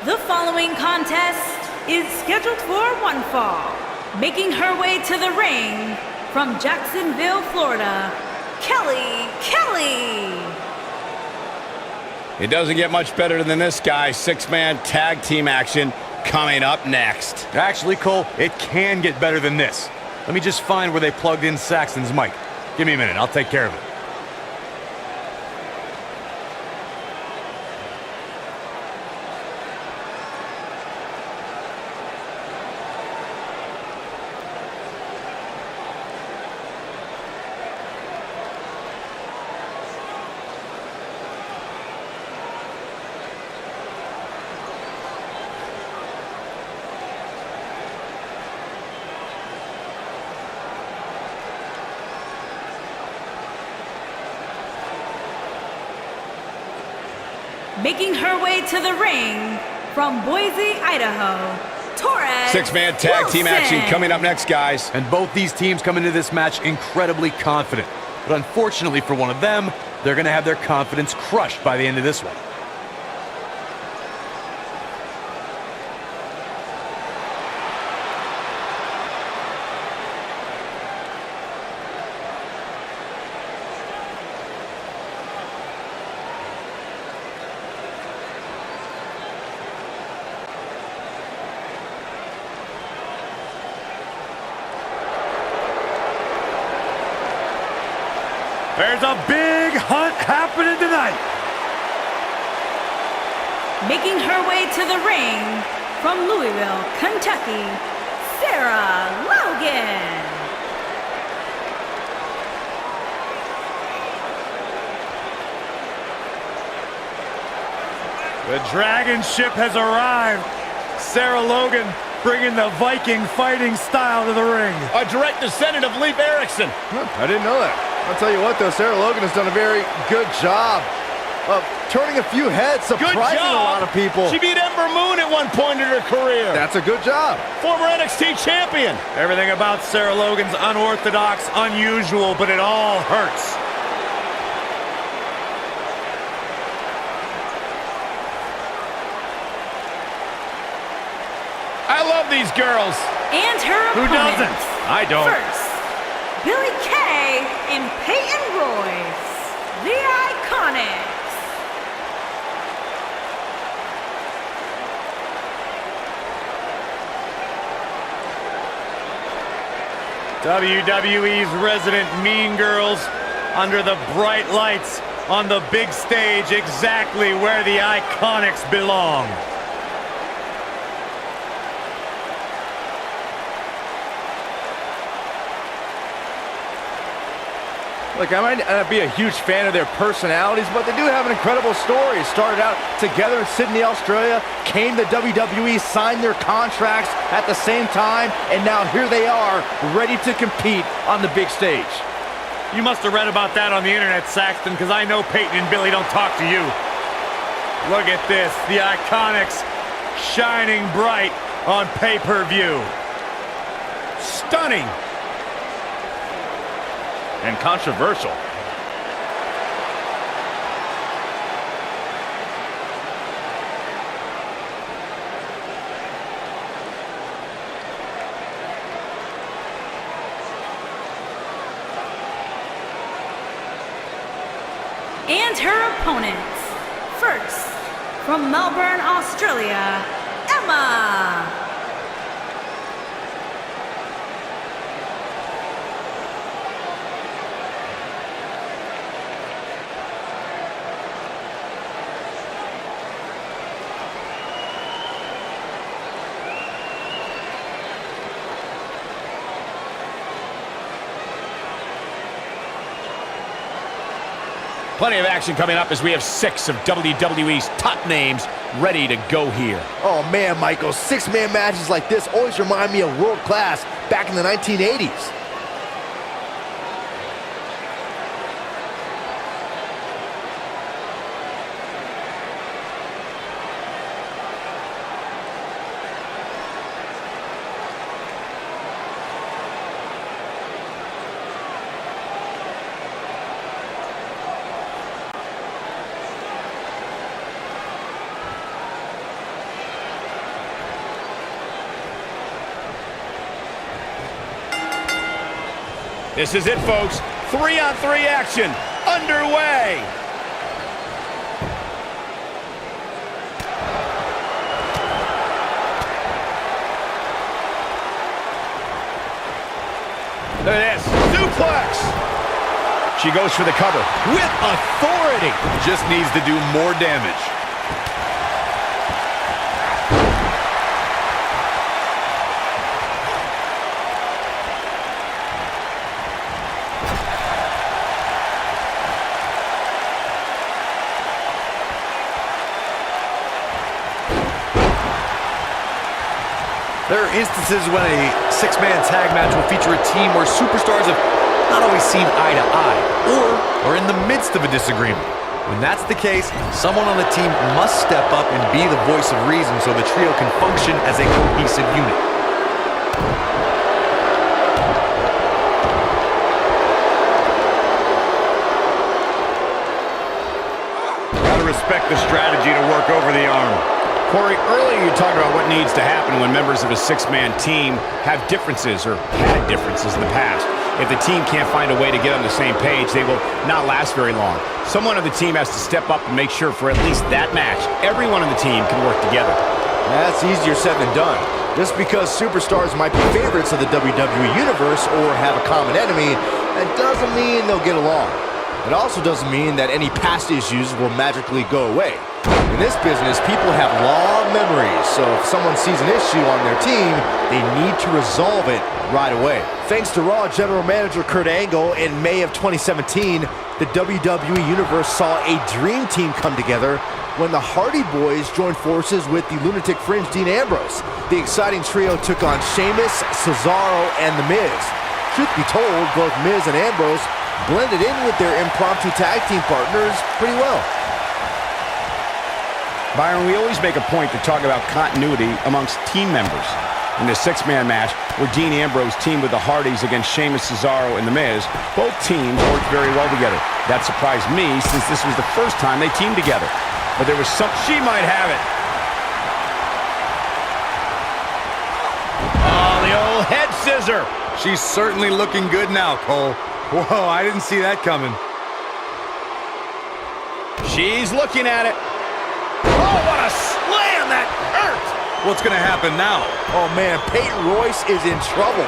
The following contest is scheduled for one fall. Making her way to the ring from Jacksonville, Florida, Kelly. It doesn't get much better than this, guy. Six-man tag team action coming up next. Actually, Cole, it can get better than this. Let me just find where they plugged in Saxton's mic. Give me a minute, I'll take care of it. Making her way to the ring from Boise, Idaho, Torrie. Six-man tag team action coming up next, guys. And both these teams come into this match incredibly confident. But unfortunately for one of them, they're going to have their confidence crushed by the end of this one. There's a big hunt happening tonight. Making her way to the ring from Louisville, Kentucky, Logan. The Dragon Ship has arrived. Logan bringing the Viking fighting style to the ring. A direct descendant of Leif Erikson. I didn't know that. I'll tell you what, though, Logan has done a very good job of turning a few heads, surprising a lot of people. She beat Ember Moon at one point in her career. That's a good job. Former NXT champion. Everything about Logan's unorthodox, unusual, but it all hurts. I love these girls. And her Who opponents. doesn't? I don't. First, Billy Kay and Peyton Royce, the IIconics. WWE's resident mean girls under the bright lights on the big stage, exactly where the IIconics belong. Look, I might not be a huge fan of their personalities, but they do have an incredible story. Started out together in Sydney, Australia, came to WWE, signed their contracts at the same time, and now here they are, ready to compete on the big stage. You must have read about that on the internet, Saxton, because I know Peyton and Billy don't talk to you. Look at this, the IIconics shining bright on pay-per-view. Stunning. And controversial. And her opponents. First, from Melbourne, Australia, Emma. Plenty of action coming up as we have 6 of WWE's top names ready to go here. Oh man, Michael, 6-man matches like this always remind me of world class back in the 1980s. This is it, folks. 3-on-3 action underway. Look at this. Suplex. She goes for the cover with authority. Just needs to do more damage. There are instances when a six-man tag match will feature a team where superstars have not always seen eye to eye, or are in the midst of a disagreement. When that's the case, someone on the team must step up and be the voice of reason so the trio can function as a cohesive unit. Gotta respect the strategy to work over the arm. Corey, earlier you talked about what needs to happen when members of a six-man team have differences or had differences in the past. If the team can't find a way to get on the same page, they will not last very long. Someone on the team has to step up and make sure for at least that match, everyone on the team can work together. That's easier said than done. Just because superstars might be favorites of the WWE Universe or have a common enemy, that doesn't mean they'll get along. It also doesn't mean that any past issues will magically go away. In this business, people have long memories, so if someone sees an issue on their team, they need to resolve it right away. Thanks to Raw General Manager Kurt Angle, in May of 2017, the WWE Universe saw a dream team come together when the Hardy Boys joined forces with the Lunatic Fringe Dean Ambrose. The exciting trio took on Sheamus, Cesaro, and The Miz. Truth be told, both Miz and Ambrose blended in with their impromptu tag team partners pretty well. Byron, we always make a point to talk about continuity amongst team members. In the six-man match, where Dean Ambrose teamed with the Hardys against Sheamus, Cesaro, and The Miz, both teams worked very well together. That surprised me, since this was the first time they teamed together. But there was some... She might have it. Oh, the old head scissor. She's certainly looking good now, Cole. Whoa, I didn't see that coming. She's looking at it. Oh, what a slam! That hurt! What's going to happen now? Oh man, Peyton Royce is in trouble.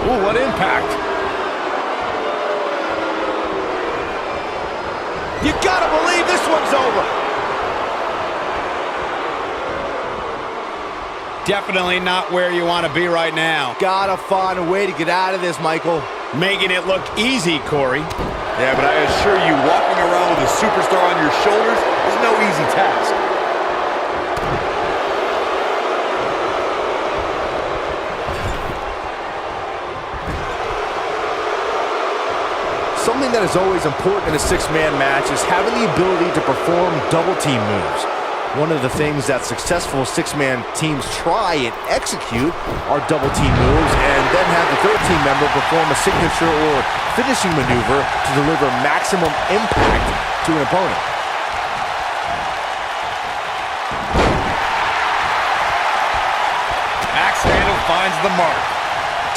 Ooh, what impact. You gotta believe this one's over. Definitely not where you want to be right now. Gotta find a way to get out of this, Michael. Making it look easy, Corey. Yeah, but I assure you, walking around with a superstar on your shoulders is no easy task. Something that is always important in a six-man match is having the ability to perform double team moves. One of the things that successful six-man teams try and execute are double team moves, and then have the third team member perform a signature or finishing maneuver to deliver maximum impact to an opponent. Axe handle finds the mark.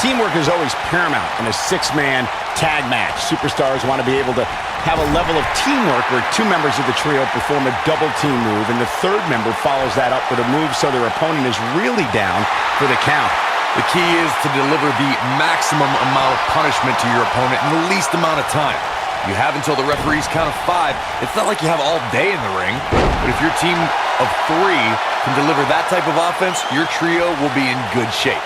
Teamwork is always paramount in a six-man tag match. Superstars want to be able to have a level of teamwork where two members of the trio perform a double team move, and the third member follows that up with a move so their opponent is really down for the count. The key is to deliver the maximum amount of punishment to your opponent in the least amount of time. You have until the referee's count of 5. It's not like you have all day in the ring, but if your team of 3 can deliver that type of offense, your trio will be in good shape.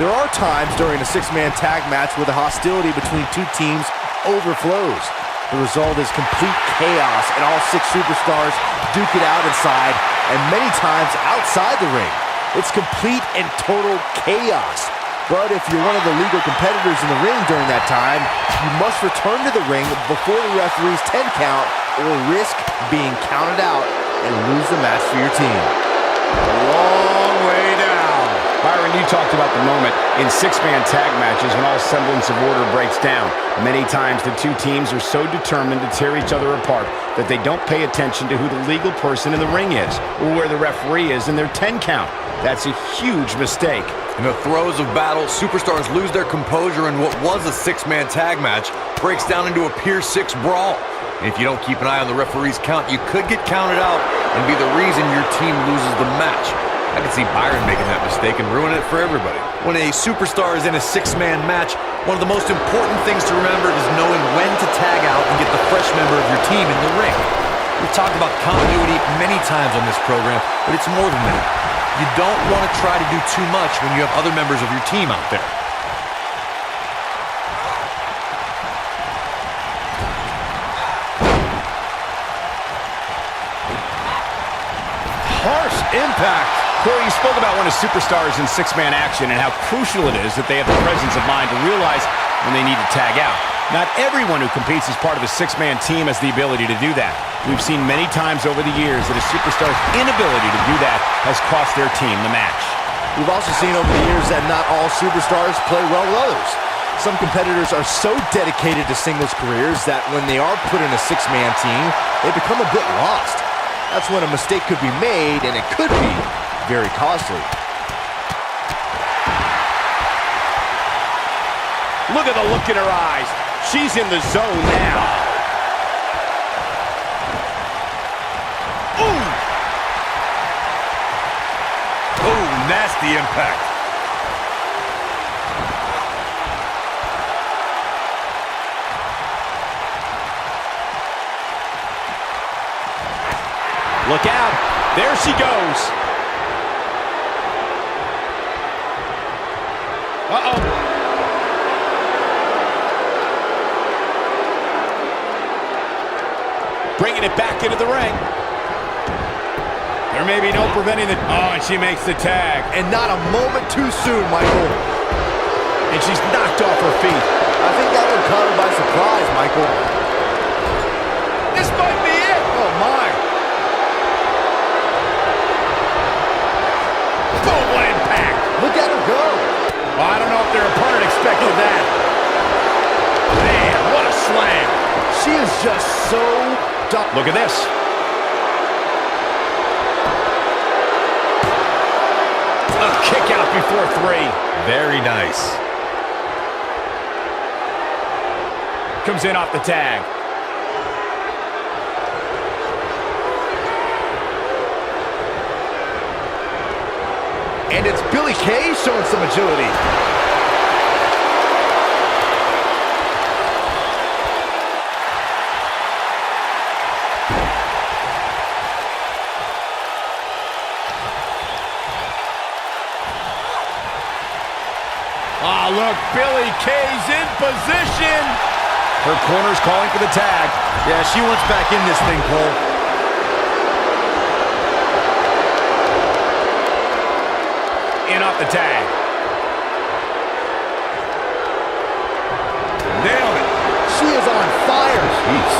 There are times during a six-man tag match where the hostility between two teams overflows. The result is complete chaos, and all 6 superstars duke it out inside, and many times outside the ring. It's complete and total chaos. But if you're one of the legal competitors in the ring during that time, you must return to the ring before the referee's 10 count, or risk being counted out and lose the match for your team. A long way down. Byron, you talked about the moment in six-man tag matches when all semblance of order breaks down. Many times the two teams are so determined to tear each other apart that they don't pay attention to who the legal person in the ring is or where the referee is in their 10 count. That's a huge mistake. In the throes of battle, superstars lose their composure, and what was a six-man tag match breaks down into a Pier 6 brawl. And if you don't keep an eye on the referee's count, you could get counted out and be the reason your team loses the match. I can see Byron making that mistake and ruining it for everybody. When a superstar is in a six-man match, one of the most important things to remember is knowing when to tag out and get the fresh member of your team in the ring. We've talked about continuity many times on this program, but it's more than that. You don't want to try to do too much when you have other members of your team out there. Harsh impact. Corey, you spoke about when a superstar is in six-man action and how crucial it is that they have the presence of mind to realize when they need to tag out. Not everyone who competes as part of a six-man team has the ability to do that. We've seen many times over the years that a superstar's inability to do that has cost their team the match. We've also seen over the years that not all superstars play well with others. Some competitors are so dedicated to singles careers that when they are put in a six-man team, they become a bit lost. That's when a mistake could be made, and it could be very costly. Look at the look in her eyes. She's in the zone now. Ooh! Oh, nasty impact. Look out. There she goes. Uh-oh. Bringing it back into the ring. There may be no preventing the... Oh, and she makes the tag. And not a moment too soon, Michael. And she's knocked off her feet. I think that one caught her by surprise, Michael. This might be it. Oh, my. Boom, what impact. Look at him go. Well, I don't know if their opponent expected that. Man, what a slam. She is just so... Look at this. A kick out before three. Very nice. Comes in off the tag. And it's Billie Kay showing some agility. Oh, look, Billie Kay's in position. Her corner's calling for the tag. Yeah, she wants back in this thing, Cole. In off the tag. Nailed it. She is on fire. Jeez.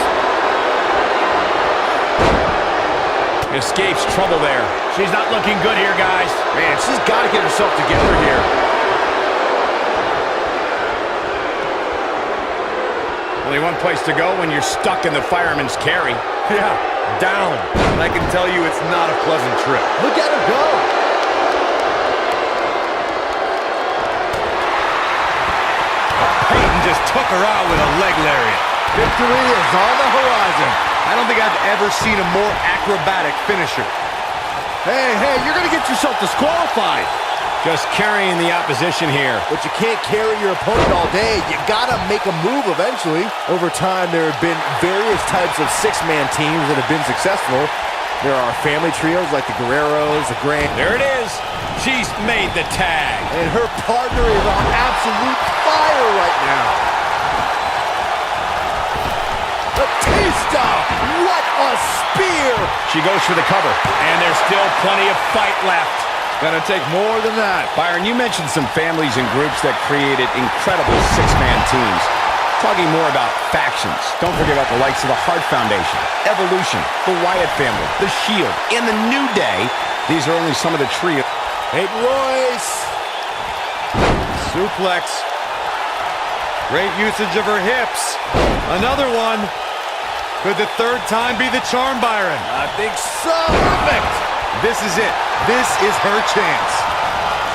Escapes trouble there. She's not looking good here, guys. Man, she's got to get herself together here. Only one place to go when you're stuck in the fireman's carry. Yeah, down. And I can tell you it's not a pleasant trip. Look at him go. Peyton just took her out with a leg lariat. Victory is on the horizon. I don't think I've ever seen a more acrobatic finisher. Hey, you're going to get yourself disqualified. Just carrying the opposition here. But you can't carry your opponent all day. You got to make a move eventually. Over time, there have been various types of six-man teams that have been successful. There are family trios like the Guerreros, the Grand... There it is. She's made the tag. And her partner is on absolute fire right now. Batista! What a spear! She goes for the cover. And there's still plenty of fight left. Gonna take more than that. Byron, you mentioned some families and groups that created incredible six-man teams. Talking more about factions, don't forget about the likes of the Hart Foundation, Evolution, the Wyatt family, the Shield, and the New Day. These are only some of the trio. Peyton Royce. Suplex. Great usage of her hips. Another one. Could the third time be the charm, Byron? I think so. Perfect. This is it. This is her chance.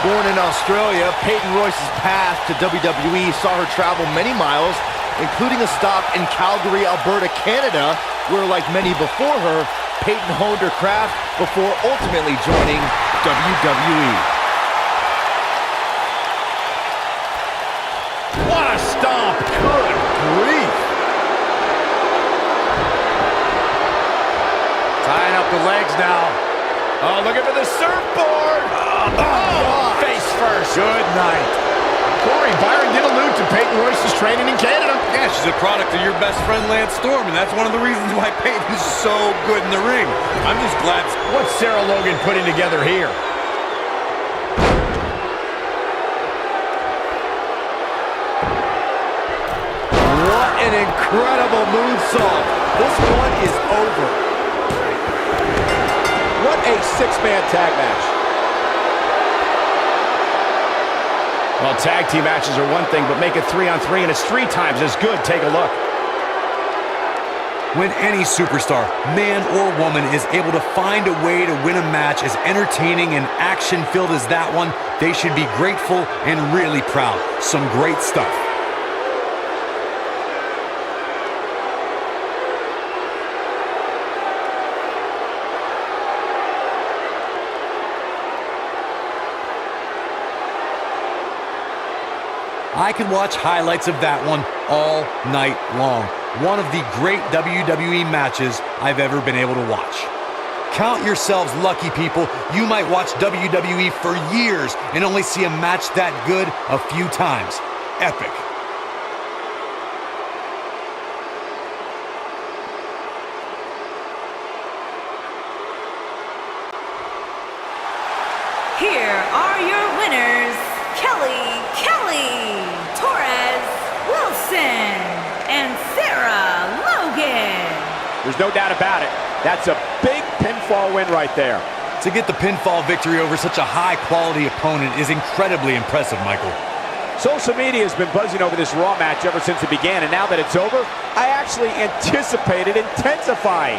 Born in Australia, Peyton Royce's path to WWE saw her travel many miles, including a stop in Calgary, Alberta, Canada, where, like many before her, Peyton honed her craft before ultimately joining WWE. What a stomp. Good grief. Tying up the legs now. Oh, looking for the surfboard. Oh, face first. Good night. Torrie, Byron did allude to Peyton Royce's training in Canada. Yeah, she's a product of your best friend, Lance Storm, and that's one of the reasons why Peyton is so good in the ring. I'm just glad. What's Sarah Logan putting together here? What an incredible moonsault. This one is over. What a six-man tag match. Well, tag team matches are one thing, but make it 3-on-3 and it's 3 times as good. Take a look. When any superstar, man or woman, is able to find a way to win a match as entertaining and action-filled as that one, they should be grateful and really proud. Some great stuff. I could watch highlights of that one all night long. One of the great WWE matches I've ever been able to watch. Count yourselves lucky, people. You might watch WWE for years and only see a match that good a few times. Epic. Here are your winners, Kelly Torres Wilson and Sarah Logan. There's no doubt about it. That's a big pinfall win right there. To get the pinfall victory over such a high-quality opponent is incredibly impressive, Michael. Social media has been buzzing over this Raw match ever since it began, and now that it's over, I actually anticipate it intensifying.